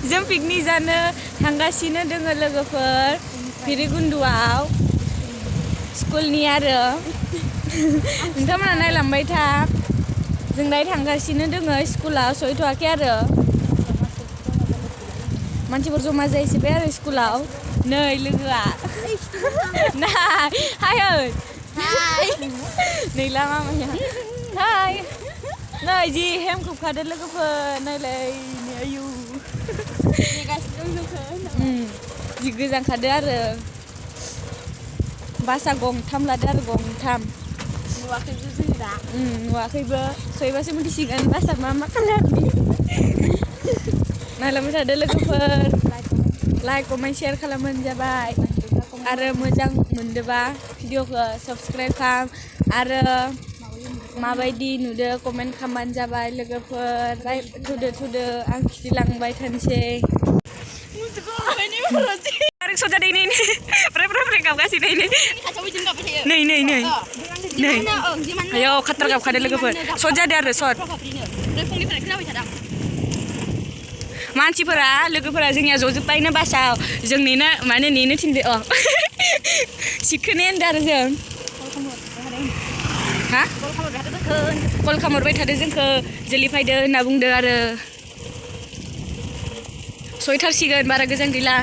जों पिकनिक जानो थांगासिनो दोङो लोगोफोर भैरबकुन्द'आव स्कुलनि आरो नोंथांमोना नायलांबाय था जों दायो थांगासिनो दोङो स्कुलाव सहैथ'वाखै आरो मानसिफोर जमा जाहैजोब्बाय आरो स्कुलाव नै लोगोआ नाय हाय नै लामा माया हाय नै जि हेम खोबखादो लोगोफोर नायलाय आयु जि गोजां खादो आरो बासा गंथाम लादो आरो गंथाम नुवाखैबो जों दा नुवाखैबो सहैबासो मिथिसिगोन बासा मा कालारनि नायलांबाय थादो लोगोफोर लाइक कमेन्ट शेयार खालामबानो जाबाय आरो मोजां मोनदोबा भिडिअखौ साबस्क्राइब खालाम आरो माबायदि नुदो कमेन्ट खालामबानो जाबाय लोगोफोर थुदो आं खिथिलांबाय थानोसै सजा दै नै फ्राय गाबगासिनो नै आयौ खाथार गाबखादो लोगोफोर सट जादो आरो सट मानसिफोरा लोगोफोरा जोंनिया ज'जोब्बायनो बासाव जों नेनो थिनदो सिखोनो होनदो आरो जों हा कल खालामहरबाय थादो जोंखौ जोलै फैदो होनना बुंदो आरो सहैथारसिगोन बारा गोजान गैला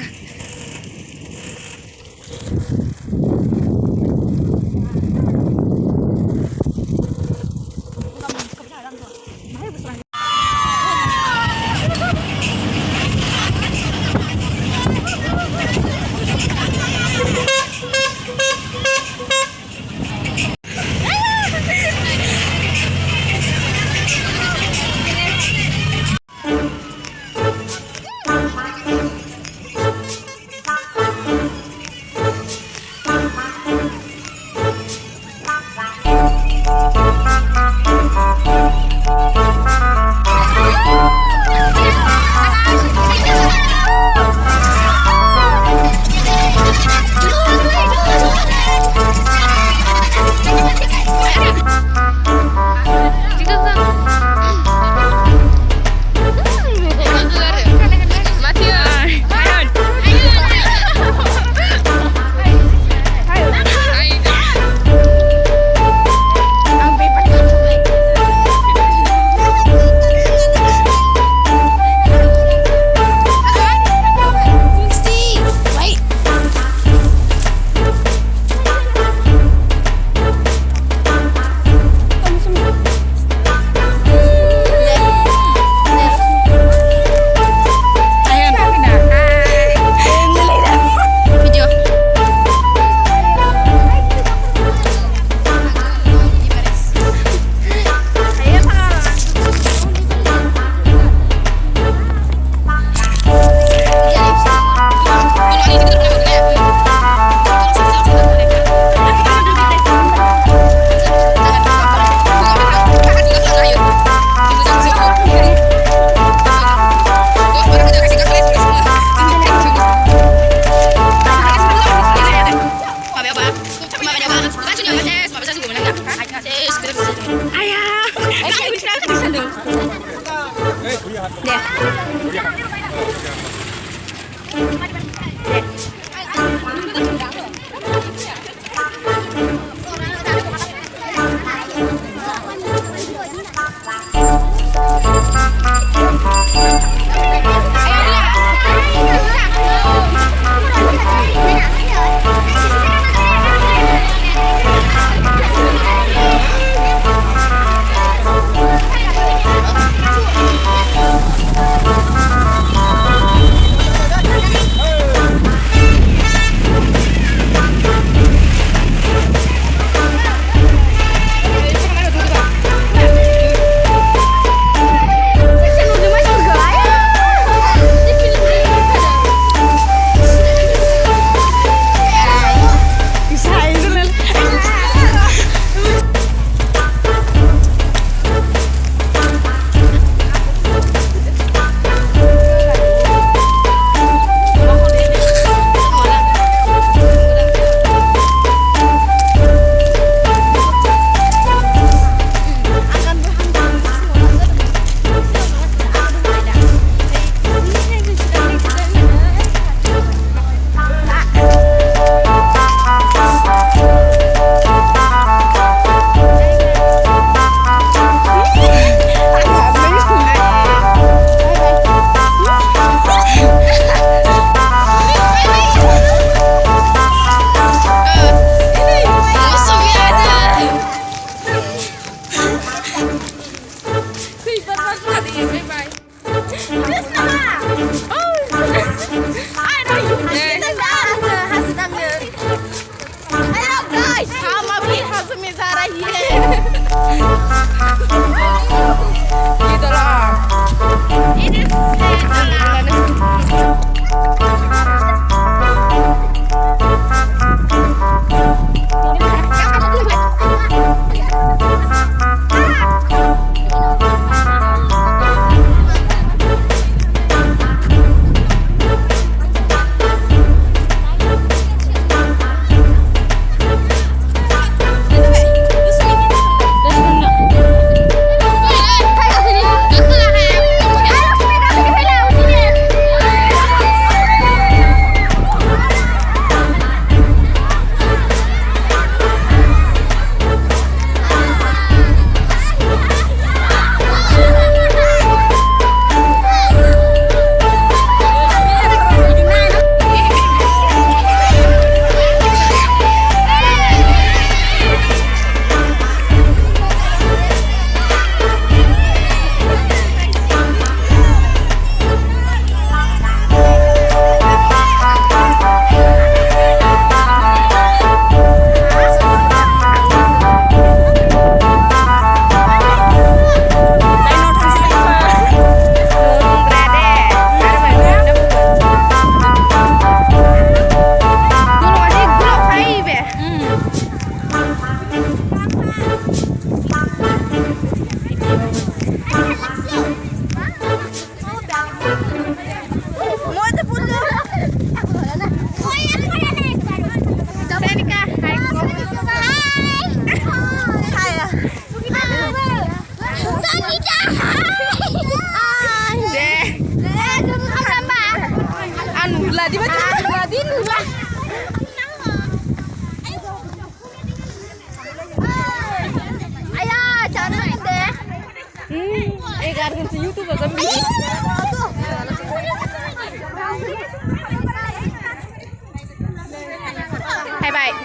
Hai baik.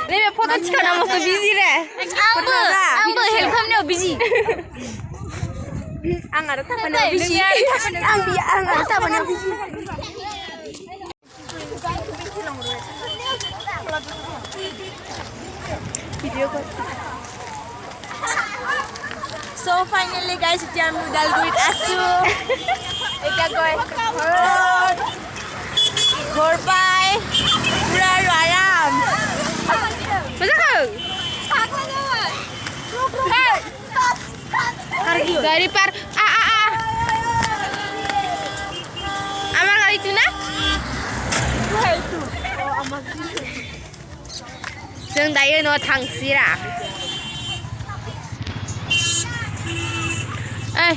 Ni foto cakap nama tu busy deh. Amber handphone dia busy. Ang ada tak pandai busy. Ang dia ang ada tak pandai busy. Video call. So finally guys, jam udah duit asu. Eka guys. Goodbye. Udah aram. Betul ke? Dari par Amar kali itu nak? Jangan daya no tangsi lah. Eh.